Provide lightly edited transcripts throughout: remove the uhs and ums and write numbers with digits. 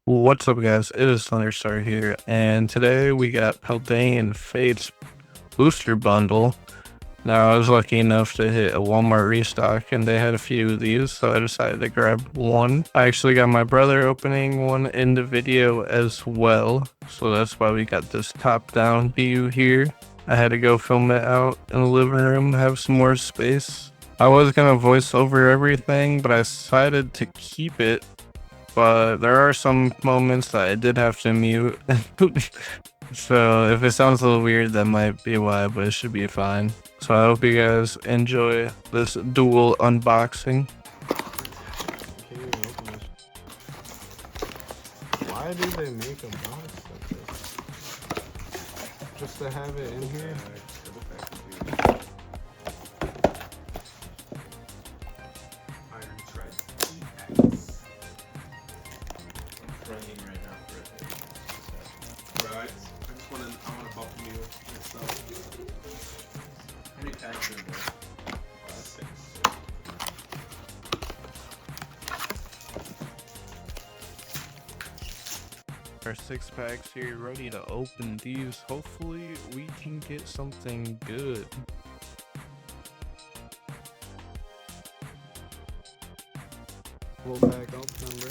What's up, guys? It is Thunderstar here, and today we got Paldean Fates booster bundle. Now, I was lucky enough to hit a Walmart restock, and they had a few of these, so I decided to grab one. I actually got my brother opening one in the video as well, so that's why we got this top-down view here. I had to go film it out in the living room, have some more space. I was gonna voice over everything, but I decided to keep it. But there are some moments that I did have to mute. So if it sounds a little weird, that might be why, but it should be fine. So I hope you guys enjoy this dual unboxing. Why do they make a box like this? Just to have it in here? Right now for it. Right. I want to bump you myself. How many packs are in there? 6. Our 6-packs here, ready to open these. Hopefully we can get something good. Pull back up number.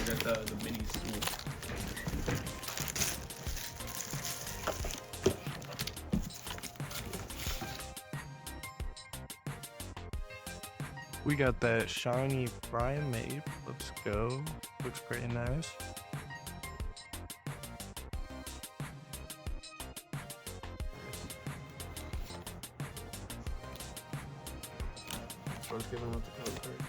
I got the minis too. We got that shiny primate. Let's go. Looks pretty nice. Let's give him what the code card.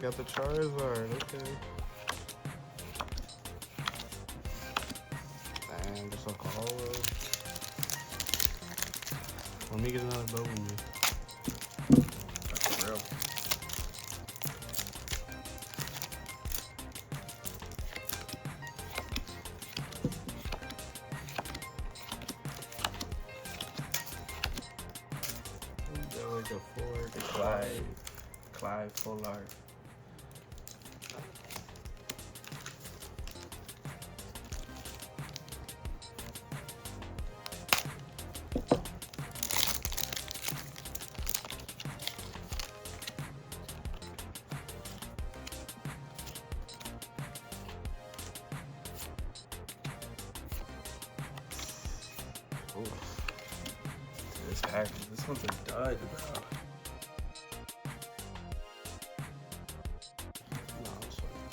Got the Charizard, okay. Damn, just like a hollow. Let me get another bow with me. That's real. Got like a 4, Clive full art. This package, this one's a dud, bro. no, it's fine.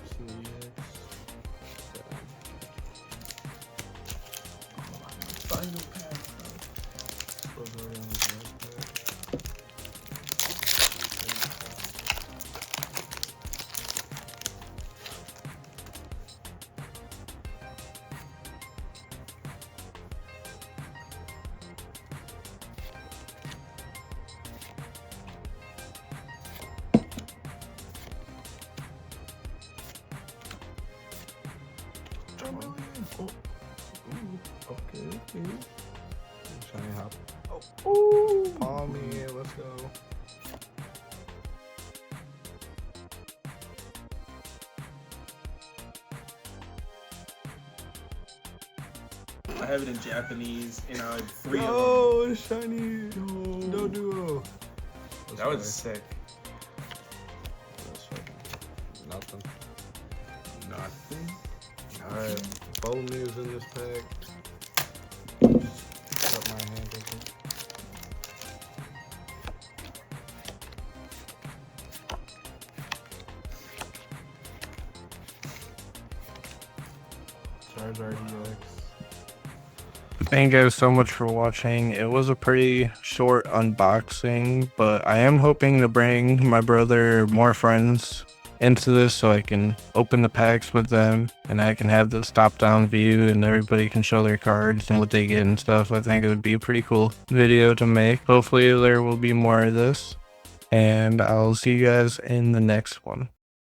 Some EX. Final pack, bro. Goes right on his right pack. Oh. Ooh. Okay. Shiny hop. Oh. Ooh. Palmy, let's go. I have it in Japanese, and I had 3 of Oh, it's shiny. No duo. them. That was sick. That's fucking nothing. Nothing. Alright, bow news in this pack. Cut my hand with it. Charizard EX. Thank you guys so much for watching. It was a pretty short unboxing, but I am hoping to bring my brother more friends into this so I can open the packs with them and I can have this top-down view and everybody can show their cards and what they get and stuff. I think it would be a pretty cool video to make. Hopefully there will be more of this, and I'll see you guys in the next one.